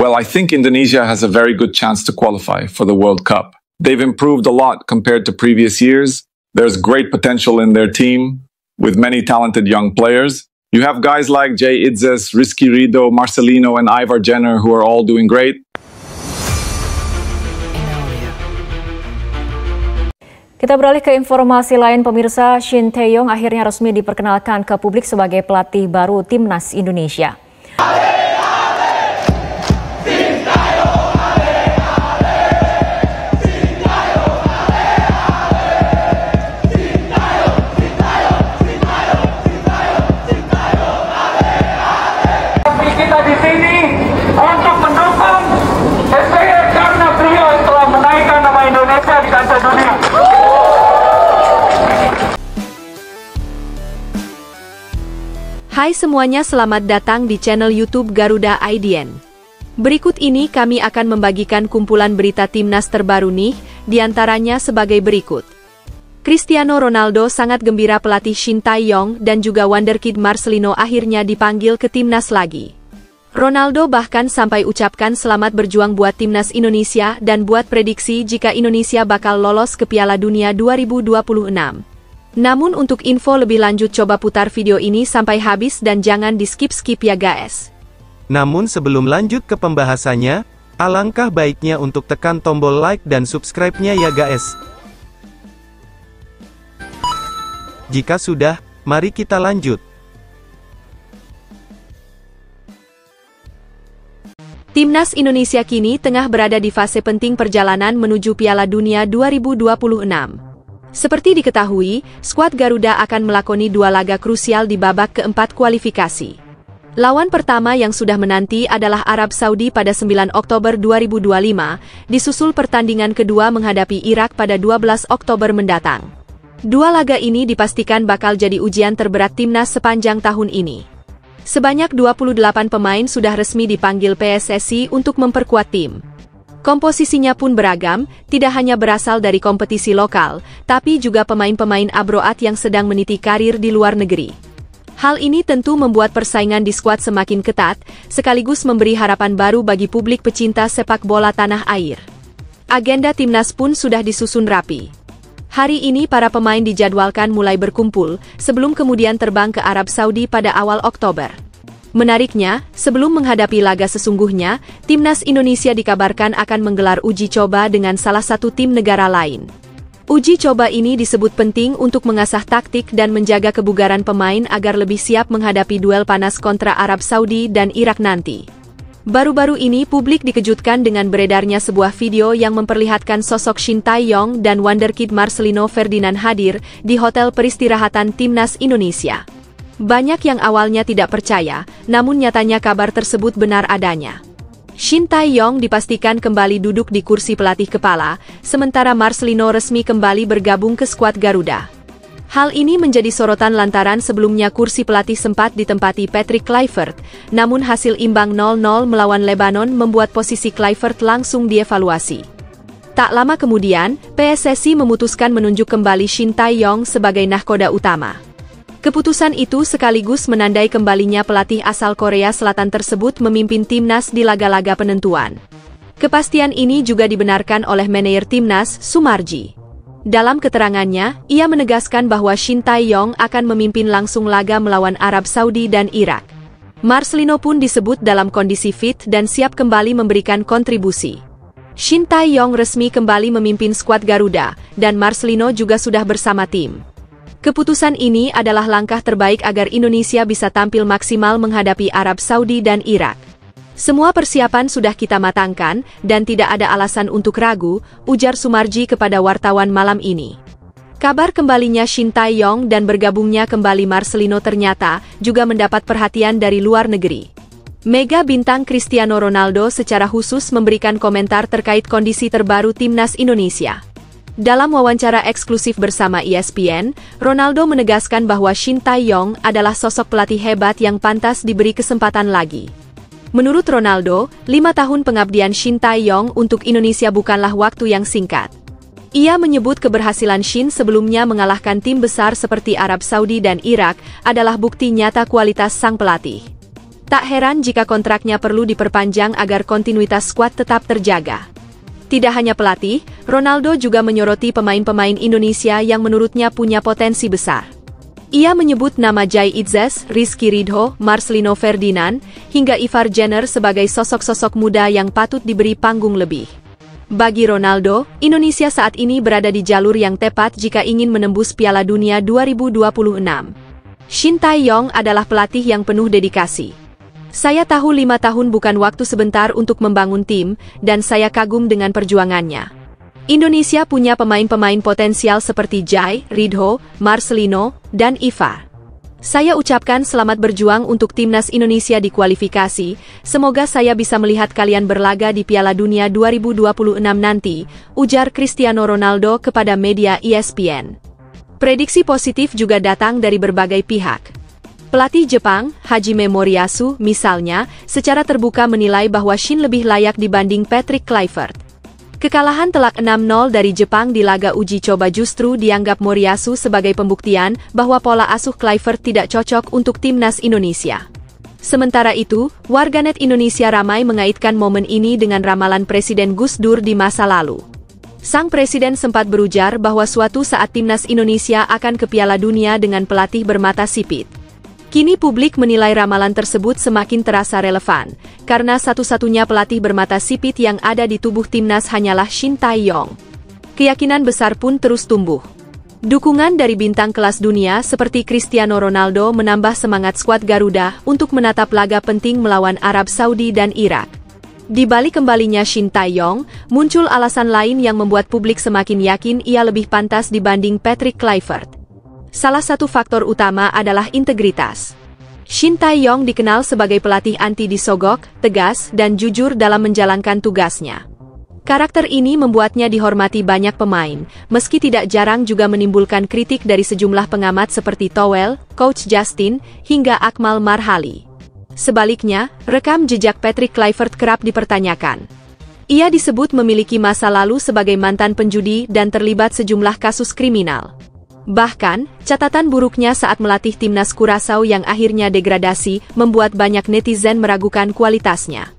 Well, I think Indonesia has a very good chance to qualify for the World Cup. They've improved a lot compared to previous years. There's great potential in their team with many talented young players. You have guys like Jay Idzes, Rizky Rido, Marcelino, and Ivar Jenner who are all doing great. Kita beralih ke informasi lain, pemirsa. Shin Tae-yong akhirnya resmi diperkenalkan ke publik sebagai pelatih baru Timnas Indonesia. Kita di sini untuk mendukung SBY karena beliau telah menaikkan nama Indonesia di kancah dunia. Hai semuanya, selamat datang di channel YouTube Garuda IDN. Berikut ini kami akan membagikan kumpulan berita Timnas terbaru nih, diantaranya sebagai berikut. Cristiano Ronaldo sangat gembira pelatih Shin Tae-yong dan juga wonderkid Marcelino akhirnya dipanggil ke Timnas lagi. Ronaldo bahkan sampai ucapkan selamat berjuang buat Timnas Indonesia dan buat prediksi jika Indonesia bakal lolos ke Piala Dunia 2026. Namun untuk info lebih lanjut coba putar video ini sampai habis dan jangan di skip-skip ya guys. Namun sebelum lanjut ke pembahasannya, alangkah baiknya untuk tekan tombol like dan subscribe-nya ya guys. Jika sudah, mari kita lanjut. Timnas Indonesia kini tengah berada di fase penting perjalanan menuju Piala Dunia 2026. Seperti diketahui, skuad Garuda akan melakoni 2 laga krusial di babak keempat kualifikasi. Lawan pertama yang sudah menanti adalah Arab Saudi pada 9 Oktober 2025, disusul pertandingan kedua menghadapi Irak pada 12 Oktober mendatang. 2 laga ini dipastikan bakal jadi ujian terberat Timnas sepanjang tahun ini. Sebanyak 28 pemain sudah resmi dipanggil PSSI untuk memperkuat tim. Komposisinya pun beragam, tidak hanya berasal dari kompetisi lokal, tapi juga pemain-pemain abroad yang sedang meniti karir di luar negeri. Hal ini tentu membuat persaingan di skuad semakin ketat, sekaligus memberi harapan baru bagi publik pecinta sepak bola tanah air. Agenda Timnas pun sudah disusun rapi. Hari ini para pemain dijadwalkan mulai berkumpul, sebelum kemudian terbang ke Arab Saudi pada awal Oktober. Menariknya, sebelum menghadapi laga sesungguhnya, Timnas Indonesia dikabarkan akan menggelar uji coba dengan salah satu tim negara lain. Uji coba ini disebut penting untuk mengasah taktik dan menjaga kebugaran pemain agar lebih siap menghadapi duel panas kontra Arab Saudi dan Irak nanti. Baru-baru ini publik dikejutkan dengan beredarnya sebuah video yang memperlihatkan sosok Shin Tae-yong dan wonderkid Marcelino Ferdinand hadir di hotel peristirahatan Timnas Indonesia. Banyak yang awalnya tidak percaya, namun nyatanya kabar tersebut benar adanya. Shin Tae-yong dipastikan kembali duduk di kursi pelatih kepala, sementara Marcelino resmi kembali bergabung ke skuad Garuda. Hal ini menjadi sorotan lantaran sebelumnya kursi pelatih sempat ditempati Patrick Kluivert, namun hasil imbang 0-0 melawan Lebanon membuat posisi Kluivert langsung dievaluasi. Tak lama kemudian, PSSI memutuskan menunjuk kembali Shin Tae-yong sebagai nahkoda utama. Keputusan itu sekaligus menandai kembalinya pelatih asal Korea Selatan tersebut memimpin Timnas di laga-laga penentuan. Kepastian ini juga dibenarkan oleh manajer Timnas, Sumarji. Dalam keterangannya, ia menegaskan bahwa Shin Tae-yong akan memimpin langsung laga melawan Arab Saudi dan Irak. Marcelino pun disebut dalam kondisi fit dan siap kembali memberikan kontribusi. Shin Tae-yong resmi kembali memimpin skuad Garuda, dan Marcelino juga sudah bersama tim. Keputusan ini adalah langkah terbaik agar Indonesia bisa tampil maksimal menghadapi Arab Saudi dan Irak. Semua persiapan sudah kita matangkan, dan tidak ada alasan untuk ragu, ujar Sumarji kepada wartawan malam ini. Kabar kembalinya Shin Tae-yong dan bergabungnya kembali Marcelino ternyata juga mendapat perhatian dari luar negeri. Mega bintang Cristiano Ronaldo secara khusus memberikan komentar terkait kondisi terbaru Timnas Indonesia. Dalam wawancara eksklusif bersama ESPN, Ronaldo menegaskan bahwa Shin Tae-yong adalah sosok pelatih hebat yang pantas diberi kesempatan lagi. Menurut Ronaldo, 5 tahun pengabdian Shin Tae-yong untuk Indonesia bukanlah waktu yang singkat. Ia menyebut keberhasilan Shin sebelumnya mengalahkan tim besar seperti Arab Saudi dan Irak adalah bukti nyata kualitas sang pelatih. Tak heran jika kontraknya perlu diperpanjang agar kontinuitas skuad tetap terjaga. Tidak hanya pelatih, Ronaldo juga menyoroti pemain-pemain Indonesia yang menurutnya punya potensi besar. Ia menyebut nama Jai Itzes, Rizky Ridho, Marcelino Ferdinand, hingga Ivar Jenner sebagai sosok-sosok muda yang patut diberi panggung lebih. Bagi Ronaldo, Indonesia saat ini berada di jalur yang tepat jika ingin menembus Piala Dunia 2026. Shin Tae-yong adalah pelatih yang penuh dedikasi. Saya tahu 5 tahun bukan waktu sebentar untuk membangun tim, dan saya kagum dengan perjuangannya. Indonesia punya pemain-pemain potensial seperti Jai, Ridho, Marcelino, dan Ivar. Saya ucapkan selamat berjuang untuk timnas Indonesia di kualifikasi. Semoga saya bisa melihat kalian berlaga di Piala Dunia 2026 nanti, ujar Cristiano Ronaldo kepada media ESPN. Prediksi positif juga datang dari berbagai pihak. Pelatih Jepang, Hajime Moriyasu, misalnya, secara terbuka menilai bahwa Shin lebih layak dibanding Patrick Kluivert. Kekalahan telak 6-0 dari Jepang di laga uji coba justru dianggap Moriyasu sebagai pembuktian bahwa pola asuh Kluivert tidak cocok untuk timnas Indonesia. Sementara itu, warganet Indonesia ramai mengaitkan momen ini dengan ramalan Presiden Gus Dur di masa lalu. Sang presiden sempat berujar bahwa suatu saat timnas Indonesia akan ke Piala Dunia dengan pelatih bermata sipit. Kini publik menilai ramalan tersebut semakin terasa relevan, karena satu-satunya pelatih bermata sipit yang ada di tubuh timnas hanyalah Shin Tae-yong. Keyakinan besar pun terus tumbuh. Dukungan dari bintang kelas dunia seperti Cristiano Ronaldo menambah semangat skuad Garuda untuk menatap laga penting melawan Arab Saudi dan Irak. Di balik kembalinya Shin Tae-yong, muncul alasan lain yang membuat publik semakin yakin ia lebih pantas dibanding Patrick Kluivert. Salah satu faktor utama adalah integritas. Shin Tae-yong dikenal sebagai pelatih anti disogok, tegas, dan jujur dalam menjalankan tugasnya. Karakter ini membuatnya dihormati banyak pemain, meski tidak jarang juga menimbulkan kritik dari sejumlah pengamat seperti Towel, Coach Justin, hingga Akmal Marhali. Sebaliknya, rekam jejak Patrick Kluivert kerap dipertanyakan. Ia disebut memiliki masa lalu sebagai mantan penjudi dan terlibat sejumlah kasus kriminal. Bahkan, catatan buruknya saat melatih timnas Curaçao yang akhirnya degradasi membuat banyak netizen meragukan kualitasnya.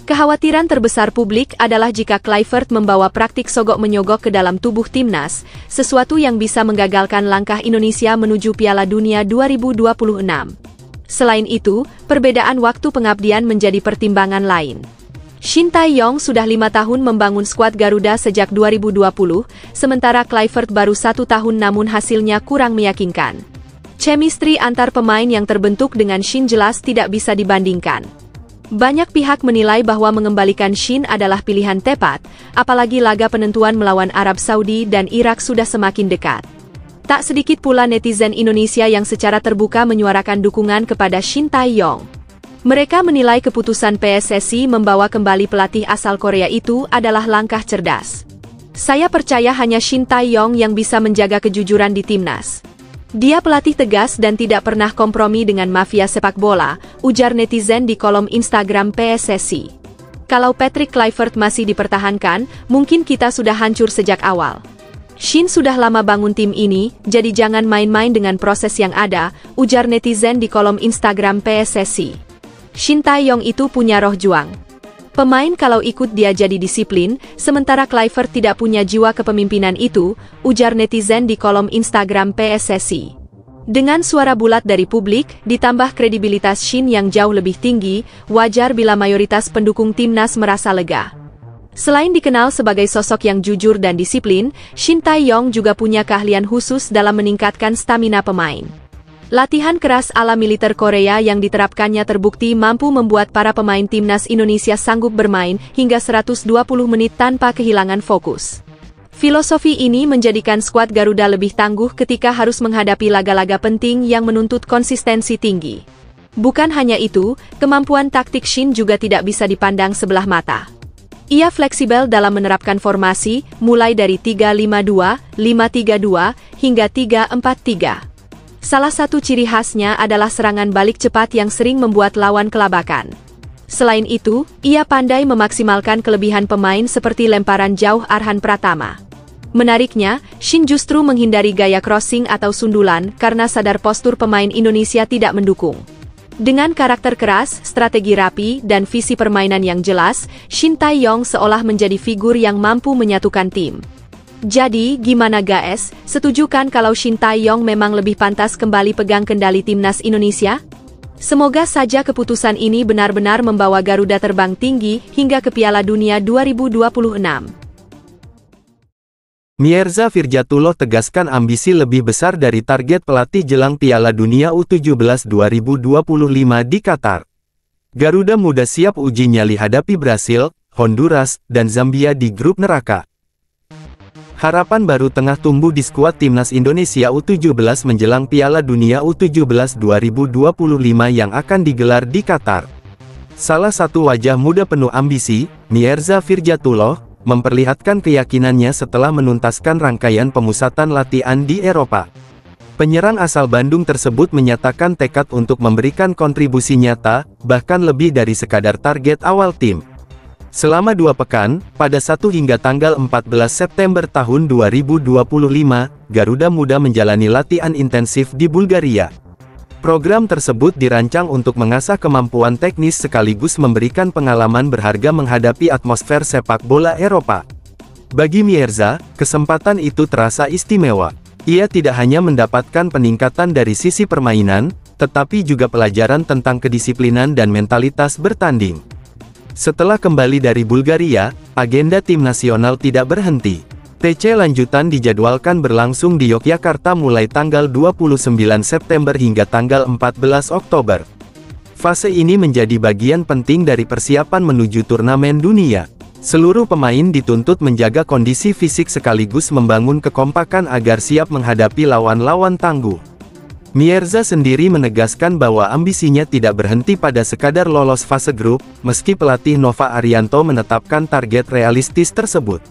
Kekhawatiran terbesar publik adalah jika Kluivert membawa praktik sogok-menyogok ke dalam tubuh timnas, sesuatu yang bisa menggagalkan langkah Indonesia menuju Piala Dunia 2026. Selain itu, perbedaan waktu pengabdian menjadi pertimbangan lain. Shin Tae-yong sudah 5 tahun membangun skuad Garuda sejak 2020, sementara Kluivert baru 1 tahun namun hasilnya kurang meyakinkan. Chemistry antar pemain yang terbentuk dengan Shin jelas tidak bisa dibandingkan. Banyak pihak menilai bahwa mengembalikan Shin adalah pilihan tepat, apalagi laga penentuan melawan Arab Saudi dan Irak sudah semakin dekat. Tak sedikit pula netizen Indonesia yang secara terbuka menyuarakan dukungan kepada Shin Tae-yong. Mereka menilai keputusan PSSI membawa kembali pelatih asal Korea itu adalah langkah cerdas. Saya percaya hanya Shin Tae-yong yang bisa menjaga kejujuran di timnas. Dia pelatih tegas dan tidak pernah kompromi dengan mafia sepak bola, ujar netizen di kolom Instagram PSSI. Kalau Patrick Kluivert masih dipertahankan, mungkin kita sudah hancur sejak awal. Shin sudah lama bangun tim ini, jadi jangan main-main dengan proses yang ada, ujar netizen di kolom Instagram PSSI. Shin Tae-yong itu punya roh juang. Pemain kalau ikut dia jadi disiplin, sementara Kluivert tidak punya jiwa kepemimpinan itu, ujar netizen di kolom Instagram PSSI. Dengan suara bulat dari publik, ditambah kredibilitas Shin yang jauh lebih tinggi, wajar bila mayoritas pendukung timnas merasa lega. Selain dikenal sebagai sosok yang jujur dan disiplin, Shin Tae-yong juga punya keahlian khusus dalam meningkatkan stamina pemain. Latihan keras ala militer Korea yang diterapkannya terbukti mampu membuat para pemain timnas Indonesia sanggup bermain hingga 120 menit tanpa kehilangan fokus. Filosofi ini menjadikan skuad Garuda lebih tangguh ketika harus menghadapi laga-laga penting yang menuntut konsistensi tinggi. Bukan hanya itu, kemampuan taktik Shin juga tidak bisa dipandang sebelah mata. Ia fleksibel dalam menerapkan formasi, mulai dari 3-5-2, 5-3-2, hingga 3-4-3. Salah satu ciri khasnya adalah serangan balik cepat yang sering membuat lawan kelabakan. Selain itu, ia pandai memaksimalkan kelebihan pemain seperti lemparan jauh Arhan Pratama. Menariknya, Shin justru menghindari gaya crossing atau sundulan karena sadar postur pemain Indonesia tidak mendukung. Dengan karakter keras, strategi rapi, dan visi permainan yang jelas, Shin Tae-yong seolah menjadi figur yang mampu menyatukan tim. Jadi, gimana guys? Setuju kan kalau Shin Tae-yong memang lebih pantas kembali pegang kendali timnas Indonesia? Semoga saja keputusan ini benar-benar membawa Garuda terbang tinggi hingga ke Piala Dunia 2026. Mierza Firjatullah tegaskan ambisi lebih besar dari target pelatih jelang Piala Dunia U17 2025 di Qatar. Garuda Muda siap uji nyali hadapi Brasil, Honduras, dan Zambia di grup neraka. Harapan baru tengah tumbuh di skuad timnas Indonesia U17 menjelang Piala Dunia U17 2025 yang akan digelar di Qatar. Salah satu wajah muda penuh ambisi, Mierza Firjatullah, memperlihatkan keyakinannya setelah menuntaskan rangkaian pemusatan latihan di Eropa. Penyerang asal Bandung tersebut menyatakan tekad untuk memberikan kontribusi nyata, bahkan lebih dari sekadar target awal tim. Selama 2 pekan, pada 1 hingga tanggal 14 September tahun 2025, Garuda Muda menjalani latihan intensif di Bulgaria. Program tersebut dirancang untuk mengasah kemampuan teknis sekaligus memberikan pengalaman berharga menghadapi atmosfer sepak bola Eropa. Bagi Mierza, kesempatan itu terasa istimewa. Ia tidak hanya mendapatkan peningkatan dari sisi permainan, tetapi juga pelajaran tentang kedisiplinan dan mentalitas bertanding. Setelah kembali dari Bulgaria, agenda tim nasional tidak berhenti. TC lanjutan dijadwalkan berlangsung di Yogyakarta mulai tanggal 29 September hingga tanggal 14 Oktober. Fase ini menjadi bagian penting dari persiapan menuju turnamen dunia. Seluruh pemain dituntut menjaga kondisi fisik sekaligus membangun kekompakan agar siap menghadapi lawan-lawan tangguh. Mierza sendiri menegaskan bahwa ambisinya tidak berhenti pada sekadar lolos fase grup, meski pelatih Nova Arianto menetapkan target realistis tersebut.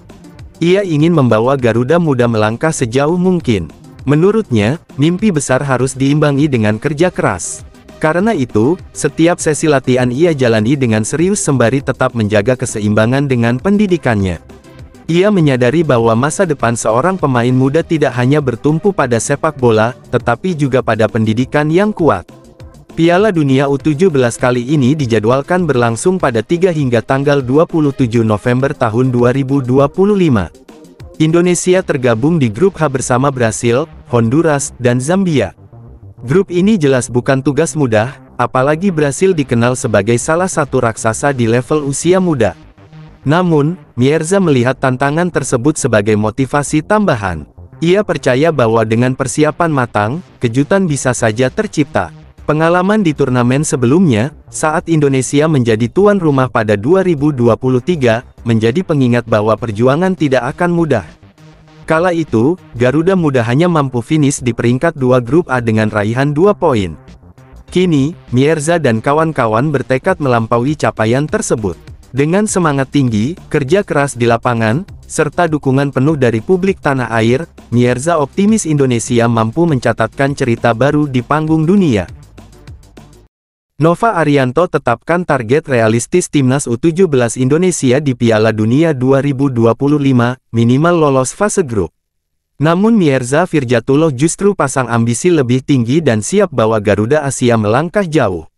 Ia ingin membawa Garuda Muda melangkah sejauh mungkin. Menurutnya, mimpi besar harus diimbangi dengan kerja keras. Karena itu, setiap sesi latihan ia jalani dengan serius sembari tetap menjaga keseimbangan dengan pendidikannya. Ia menyadari bahwa masa depan seorang pemain muda tidak hanya bertumpu pada sepak bola, tetapi juga pada pendidikan yang kuat. Piala Dunia U17 kali ini dijadwalkan berlangsung pada 3 hingga tanggal 27 November tahun 2025. Indonesia tergabung di grup H bersama Brasil, Honduras, dan Zambia. Grup ini jelas bukan tugas mudah, apalagi Brasil dikenal sebagai salah satu raksasa di level usia muda. Namun, Mierza melihat tantangan tersebut sebagai motivasi tambahan. Ia percaya bahwa dengan persiapan matang, kejutan bisa saja tercipta. Pengalaman di turnamen sebelumnya, saat Indonesia menjadi tuan rumah pada 2023, menjadi pengingat bahwa perjuangan tidak akan mudah. Kala itu, Garuda Muda hanya mampu finish di peringkat 2 grup A dengan raihan 2 poin. Kini, Mierza dan kawan-kawan bertekad melampaui capaian tersebut. Dengan semangat tinggi, kerja keras di lapangan, serta dukungan penuh dari publik tanah air, Mierza optimis Indonesia mampu mencatatkan cerita baru di panggung dunia. Nova Arianto tetapkan target realistis timnas U17 Indonesia di Piala Dunia 2025, minimal lolos fase grup. Namun Mierza Firjatullah justru pasang ambisi lebih tinggi dan siap bawa Garuda Asia melangkah jauh.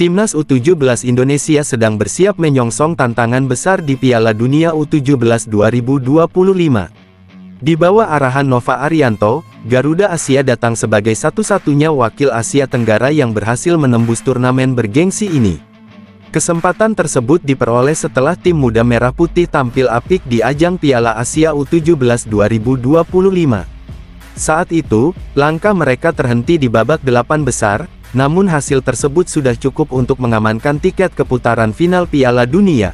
Timnas U17 Indonesia sedang bersiap menyongsong tantangan besar di Piala Dunia U17 2025. Di bawah arahan Nova Arianto, Garuda Asia datang sebagai satu-satunya wakil Asia Tenggara yang berhasil menembus turnamen bergengsi ini. Kesempatan tersebut diperoleh setelah tim muda merah putih tampil apik di ajang Piala Asia U17 2025. Saat itu, langkah mereka terhenti di babak 8 besar, namun hasil tersebut sudah cukup untuk mengamankan tiket ke putaran final Piala Dunia.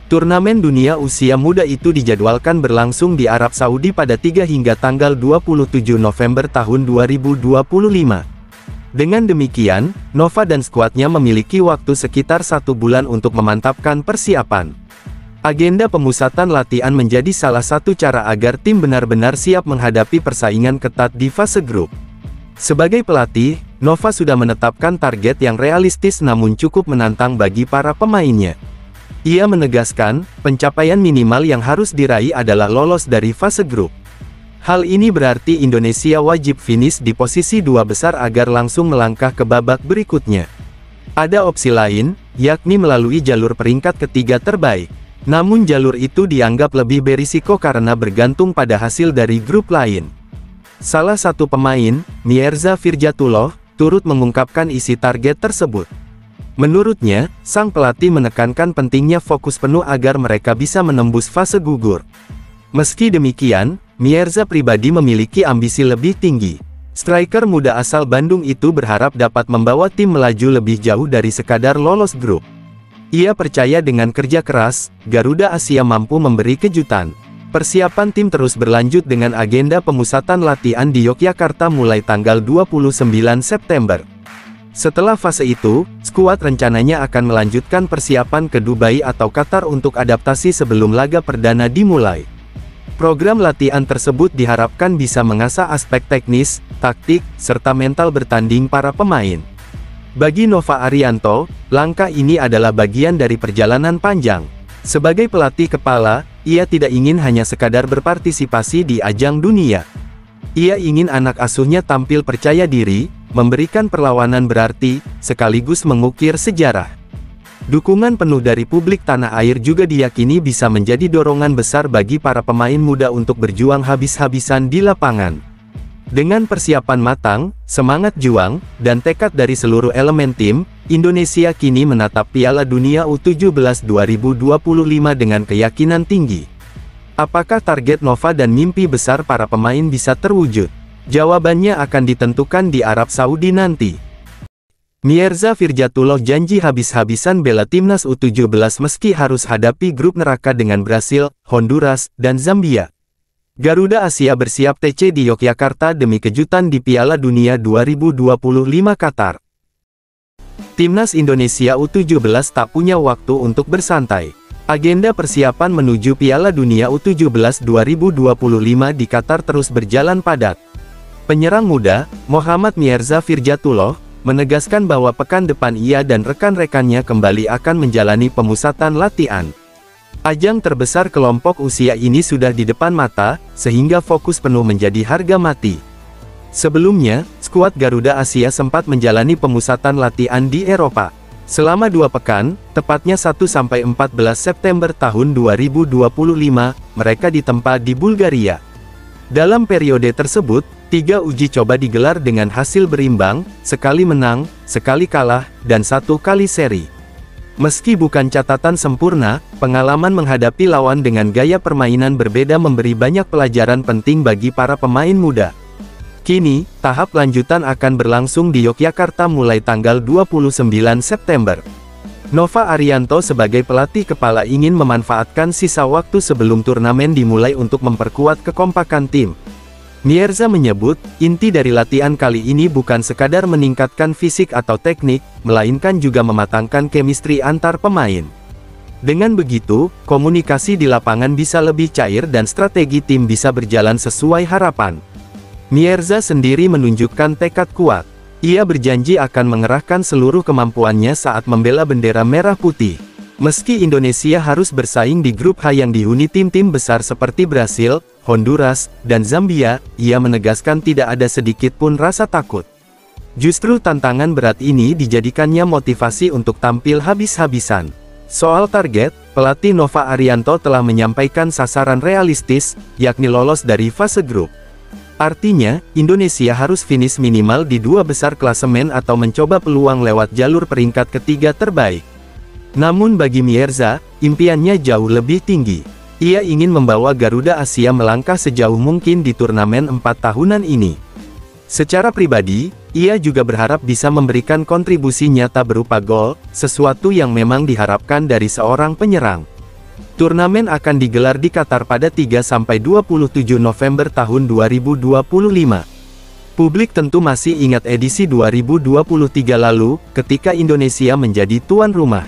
Turnamen dunia usia muda itu dijadwalkan berlangsung di Arab Saudi pada 3 hingga tanggal 27 November tahun 2025. Dengan demikian, Nova dan skuadnya memiliki waktu sekitar 1 bulan untuk memantapkan persiapan. Agenda pemusatan latihan menjadi salah satu cara agar tim benar-benar siap menghadapi persaingan ketat di fase grup. Sebagai pelatih, Nova sudah menetapkan target yang realistis namun cukup menantang bagi para pemainnya. Ia menegaskan, pencapaian minimal yang harus diraih adalah lolos dari fase grup. Hal ini berarti Indonesia wajib finish di posisi 2 besar agar langsung melangkah ke babak berikutnya. Ada opsi lain, yakni melalui jalur peringkat ketiga terbaik. Namun jalur itu dianggap lebih berisiko karena bergantung pada hasil dari grup lain. Salah satu pemain, Mierza Firjatullah, turut mengungkapkan isi target tersebut. Menurutnya, sang pelatih menekankan pentingnya fokus penuh agar mereka bisa menembus fase gugur. Meski demikian, Mierza pribadi memiliki ambisi lebih tinggi. Striker muda asal Bandung itu berharap dapat membawa tim melaju lebih jauh dari sekadar lolos grup. Ia percaya dengan kerja keras, Garuda Asia mampu memberi kejutan. Persiapan tim terus berlanjut dengan agenda pemusatan latihan di Yogyakarta mulai tanggal 29 September. Setelah fase itu, skuad rencananya akan melanjutkan persiapan ke Dubai atau Qatar untuk adaptasi sebelum laga perdana dimulai. Program latihan tersebut diharapkan bisa mengasah aspek teknis, taktik, serta mental bertanding para pemain. Bagi Nova Arianto, langkah ini adalah bagian dari perjalanan panjang. Sebagai pelatih kepala, ia tidak ingin hanya sekadar berpartisipasi di ajang dunia. Ia ingin anak asuhnya tampil percaya diri, memberikan perlawanan berarti, sekaligus mengukir sejarah. Dukungan penuh dari publik tanah air juga diyakini bisa menjadi dorongan besar bagi para pemain muda untuk berjuang habis-habisan di lapangan. Dengan persiapan matang, semangat juang, dan tekad dari seluruh elemen tim, Indonesia kini menatap Piala Dunia U17 2025 dengan keyakinan tinggi. Apakah target Nova dan mimpi besar para pemain bisa terwujud? Jawabannya akan ditentukan di Arab Saudi nanti. Mierza Firjatullah janji habis-habisan bela timnas U17 meski harus hadapi grup neraka dengan Brasil, Honduras, dan Zambia. Garuda Asia bersiap TC di Yogyakarta demi kejutan di Piala Dunia 2025 Qatar. Timnas Indonesia U17 tak punya waktu untuk bersantai. Agenda persiapan menuju Piala Dunia U17 2025 di Qatar terus berjalan padat. Penyerang muda, Muhammad Mierza Firjatullah, menegaskan bahwa pekan depan ia dan rekan-rekannya kembali akan menjalani pemusatan latihan. Ajang terbesar kelompok usia ini sudah di depan mata, sehingga fokus penuh menjadi harga mati. Sebelumnya, skuad Garuda Asia sempat menjalani pemusatan latihan di Eropa. Selama 2 pekan, tepatnya 1–14 September tahun 2025, mereka ditempa di Bulgaria. Dalam periode tersebut, 3 uji coba digelar dengan hasil berimbang, sekali menang, sekali kalah, dan 1 kali seri. Meski bukan catatan sempurna, pengalaman menghadapi lawan dengan gaya permainan berbeda memberi banyak pelajaran penting bagi para pemain muda. Kini, tahap lanjutan akan berlangsung di Yogyakarta mulai tanggal 29 September. Nova Arianto sebagai pelatih kepala ingin memanfaatkan sisa waktu sebelum turnamen dimulai untuk memperkuat kekompakan tim. Mierza menyebut, inti dari latihan kali ini bukan sekadar meningkatkan fisik atau teknik, melainkan juga mematangkan chemistry antar pemain. Dengan begitu, komunikasi di lapangan bisa lebih cair dan strategi tim bisa berjalan sesuai harapan. Mierza sendiri menunjukkan tekad kuat. Ia berjanji akan mengerahkan seluruh kemampuannya saat membela bendera merah putih. Meski Indonesia harus bersaing di grup H yang dihuni tim-tim besar seperti Brasil, Honduras, dan Zambia, ia menegaskan tidak ada sedikit pun rasa takut. Justru tantangan berat ini dijadikannya motivasi untuk tampil habis-habisan. Soal target, pelatih Nova Arianto telah menyampaikan sasaran realistis, yakni lolos dari fase grup. Artinya, Indonesia harus finish minimal di 2 besar klasemen atau mencoba peluang lewat jalur peringkat ketiga terbaik. Namun bagi Mierza, impiannya jauh lebih tinggi. Ia ingin membawa Garuda Asia melangkah sejauh mungkin di turnamen 4 tahunan ini. Secara pribadi, ia juga berharap bisa memberikan kontribusi nyata berupa gol, sesuatu yang memang diharapkan dari seorang penyerang. Turnamen akan digelar di Qatar pada 3–27 November tahun 2025. Publik tentu masih ingat edisi 2023 lalu, ketika Indonesia menjadi tuan rumah.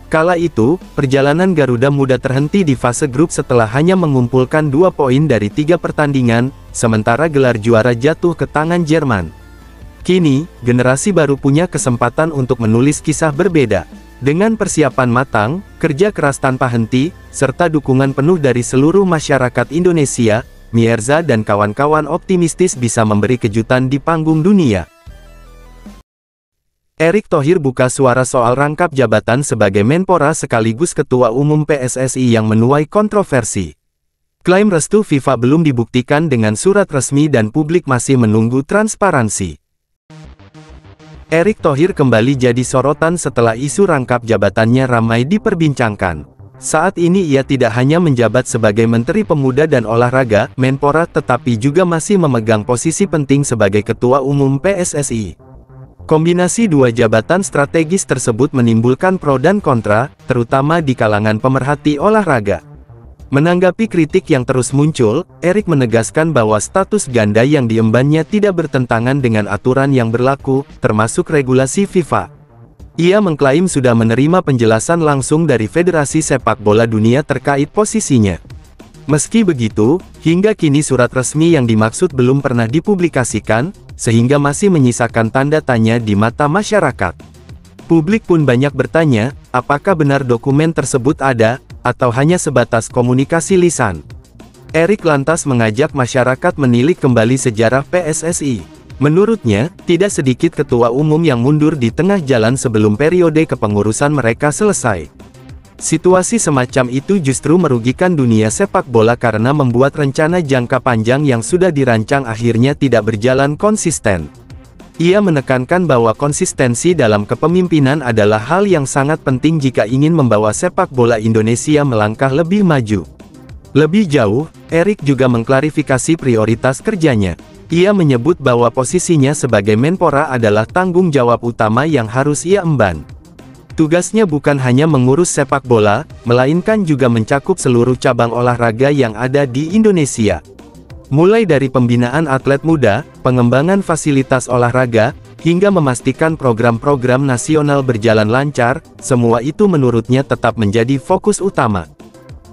Kala itu, perjalanan Garuda Muda terhenti di fase grup setelah hanya mengumpulkan 2 poin dari 3 pertandingan, sementara gelar juara jatuh ke tangan Jerman. Kini, generasi baru punya kesempatan untuk menulis kisah berbeda. Dengan persiapan matang, kerja keras tanpa henti, serta dukungan penuh dari seluruh masyarakat Indonesia, Mierza dan kawan-kawan optimistis bisa memberi kejutan di panggung dunia. Erick Thohir buka suara soal rangkap jabatan sebagai Menpora sekaligus Ketua Umum PSSI yang menuai kontroversi. Klaim restu FIFA belum dibuktikan dengan surat resmi dan publik masih menunggu transparansi. Erick Thohir kembali jadi sorotan setelah isu rangkap jabatannya ramai diperbincangkan. Saat ini ia tidak hanya menjabat sebagai Menteri Pemuda dan Olahraga, Menpora, tetapi juga masih memegang posisi penting sebagai Ketua Umum PSSI. Kombinasi dua jabatan strategis tersebut menimbulkan pro dan kontra, terutama di kalangan pemerhati olahraga. Menanggapi kritik yang terus muncul, Erick menegaskan bahwa status ganda yang diembannya tidak bertentangan dengan aturan yang berlaku, termasuk regulasi FIFA. Ia mengklaim sudah menerima penjelasan langsung dari Federasi Sepak Bola Dunia terkait posisinya. Meski begitu, hingga kini surat resmi yang dimaksud belum pernah dipublikasikan, sehingga masih menyisakan tanda tanya di mata masyarakat. Publik pun banyak bertanya, apakah benar dokumen tersebut ada, atau hanya sebatas komunikasi lisan. Erick lantas mengajak masyarakat menilik kembali sejarah PSSI. Menurutnya, tidak sedikit ketua umum yang mundur di tengah jalan sebelum periode kepengurusan mereka selesai. Situasi semacam itu justru merugikan dunia sepak bola karena membuat rencana jangka panjang yang sudah dirancang akhirnya tidak berjalan konsisten. Ia menekankan bahwa konsistensi dalam kepemimpinan adalah hal yang sangat penting jika ingin membawa sepak bola Indonesia melangkah lebih maju. Lebih jauh, Erick juga mengklarifikasi prioritas kerjanya. Ia menyebut bahwa posisinya sebagai Menpora adalah tanggung jawab utama yang harus ia emban. Tugasnya bukan hanya mengurus sepak bola, melainkan juga mencakup seluruh cabang olahraga yang ada di Indonesia. Mulai dari pembinaan atlet muda, pengembangan fasilitas olahraga, hingga memastikan program-program nasional berjalan lancar, semua itu menurutnya tetap menjadi fokus utama.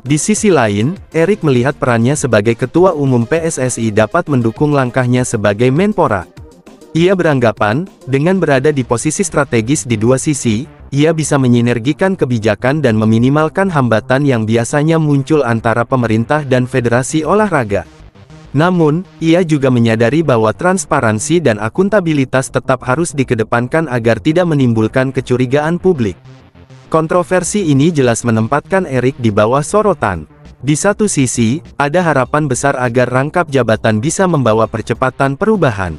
Di sisi lain, Erick melihat perannya sebagai Ketua Umum PSSI dapat mendukung langkahnya sebagai Menpora. Ia beranggapan, dengan berada di posisi strategis di dua sisi, ia bisa menyinergikan kebijakan dan meminimalkan hambatan yang biasanya muncul antara pemerintah dan federasi olahraga. Namun, ia juga menyadari bahwa transparansi dan akuntabilitas tetap harus dikedepankan agar tidak menimbulkan kecurigaan publik. Kontroversi ini jelas menempatkan Erick di bawah sorotan. Di satu sisi, ada harapan besar agar rangkap jabatan bisa membawa percepatan perubahan.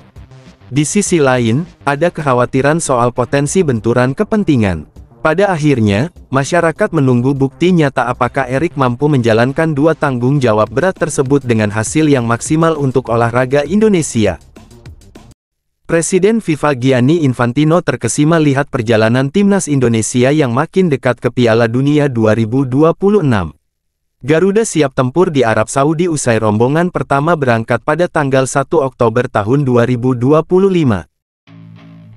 Di sisi lain, ada kekhawatiran soal potensi benturan kepentingan. Pada akhirnya, masyarakat menunggu bukti nyata apakah Erick mampu menjalankan dua tanggung jawab berat tersebut dengan hasil yang maksimal untuk olahraga Indonesia. Presiden FIFA Gianni Infantino terkesima lihat perjalanan timnas Indonesia yang makin dekat ke Piala Dunia 2026. Garuda siap tempur di Arab Saudi usai rombongan pertama berangkat pada tanggal 1 Oktober tahun 2025.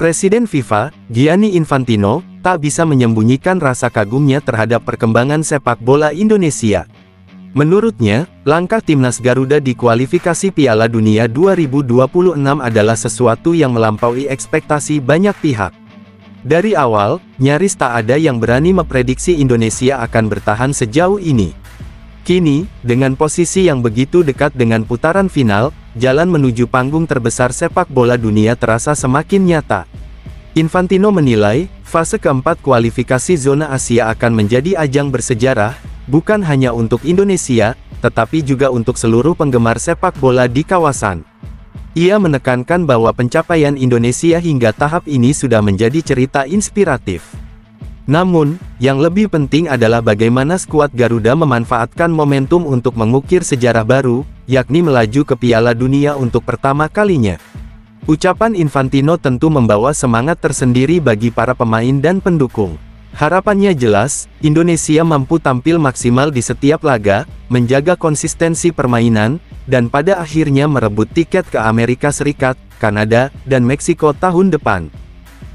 Presiden FIFA, Gianni Infantino, tak bisa menyembunyikan rasa kagumnya terhadap perkembangan sepak bola Indonesia. Menurutnya, langkah timnas Garuda di kualifikasi Piala Dunia 2026 adalah sesuatu yang melampaui ekspektasi banyak pihak. Dari awal, nyaris tak ada yang berani memprediksi Indonesia akan bertahan sejauh ini. Kini, dengan posisi yang begitu dekat dengan putaran final, jalan menuju panggung terbesar sepak bola dunia terasa semakin nyata. Infantino menilai, fase keempat kualifikasi zona Asia akan menjadi ajang bersejarah, bukan hanya untuk Indonesia, tetapi juga untuk seluruh penggemar sepak bola di kawasan. Ia menekankan bahwa pencapaian Indonesia hingga tahap ini sudah menjadi cerita inspiratif. Namun, yang lebih penting adalah bagaimana skuad Garuda memanfaatkan momentum untuk mengukir sejarah baru, yakni melaju ke Piala Dunia untuk pertama kalinya. Ucapan Infantino tentu membawa semangat tersendiri bagi para pemain dan pendukung. Harapannya jelas, Indonesia mampu tampil maksimal di setiap laga, menjaga konsistensi permainan, dan pada akhirnya merebut tiket ke Amerika Serikat, Kanada, dan Meksiko tahun depan.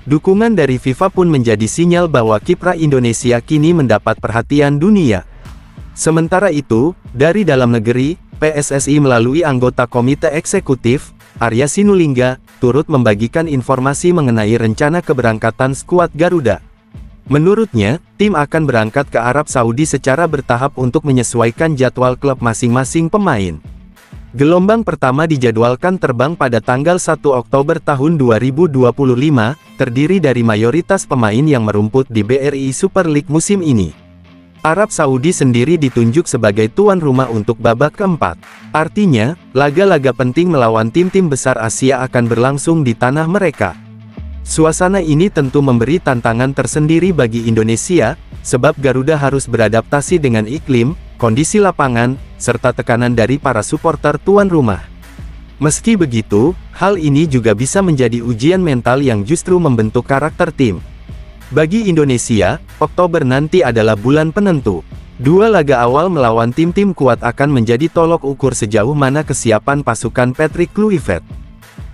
Dukungan dari FIFA pun menjadi sinyal bahwa kiprah Indonesia kini mendapat perhatian dunia. Sementara itu, dari dalam negeri, PSSI melalui anggota Komite Eksekutif, Arya Sinulinga, turut membagikan informasi mengenai rencana keberangkatan skuad Garuda. Menurutnya, tim akan berangkat ke Arab Saudi secara bertahap untuk menyesuaikan jadwal klub masing-masing pemain. Gelombang pertama dijadwalkan terbang pada tanggal 1 Oktober tahun 2025, terdiri dari mayoritas pemain yang merumput di BRI Super League musim ini. Arab Saudi sendiri ditunjuk sebagai tuan rumah untuk babak keempat. Artinya, laga-laga penting melawan tim-tim besar Asia akan berlangsung di tanah mereka. Suasana ini tentu memberi tantangan tersendiri bagi Indonesia, sebab Garuda harus beradaptasi dengan iklim, kondisi lapangan, serta tekanan dari para supporter tuan rumah. Meski begitu, hal ini juga bisa menjadi ujian mental yang justru membentuk karakter tim. Bagi Indonesia, Oktober nanti adalah bulan penentu. Dua laga awal melawan tim-tim kuat akan menjadi tolok ukur sejauh mana kesiapan pasukan Patrick Kluivert.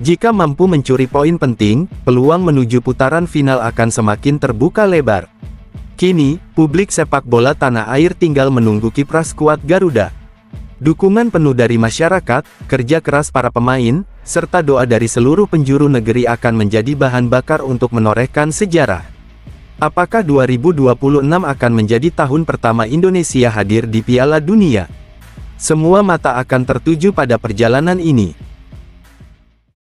Jika mampu mencuri poin penting, peluang menuju putaran final akan semakin terbuka lebar. Kini, publik sepak bola tanah air tinggal menunggu kiprah skuad Garuda. Dukungan penuh dari masyarakat, kerja keras para pemain, serta doa dari seluruh penjuru negeri akan menjadi bahan bakar untuk menorehkan sejarah. Apakah 2026 akan menjadi tahun pertama Indonesia hadir di Piala Dunia? Semua mata akan tertuju pada perjalanan ini.